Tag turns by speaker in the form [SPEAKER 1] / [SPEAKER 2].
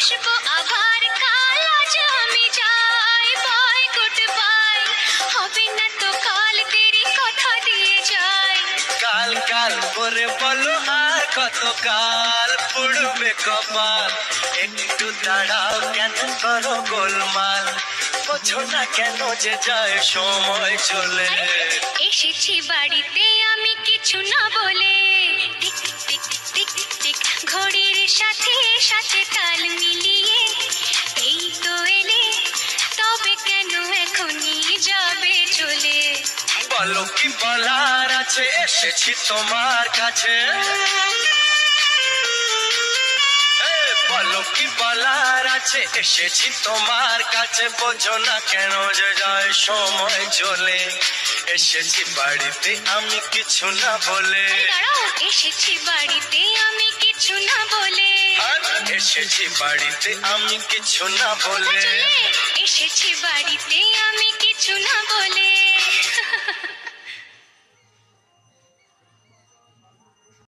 [SPEAKER 1] আসবো আবার কাল, আজ আমি যাই, বাই গুড বাই। হবে না তো কাল, দেরি কথা দিয়ে যাই।
[SPEAKER 2] কাল কাল করে বলো আর কত কাল পুড়বে কপাল, একটু দাঁড়াও কেন করো গোলমাল, বোঝো না কেন যে যায় সময় চলে।
[SPEAKER 1] এসেছি বাড়িতে আমি কিছু না বলে, টিক টিক টিক টিক ঘড়ির সাথে সাথে তাল মিলিয়ে। এই তো এলে, তবে কেন এখনই যাবে চলে?
[SPEAKER 2] বলো কি বলার আছে, এসেছি তোমার কাছে। বলো কি বলার আছে, এসেছি তোমার কাছে, বোঝো না কেন যে যায় সময় চলে। এসেছি বাড়িতে আমি কিছু না বলে।
[SPEAKER 1] দাঁড়াও, এসেছি বাড়িতে আমি কিছু না বলে।
[SPEAKER 2] এসেছি বাড়িতে আমি কিছু না বলে।
[SPEAKER 1] এসেছি বাড়িতে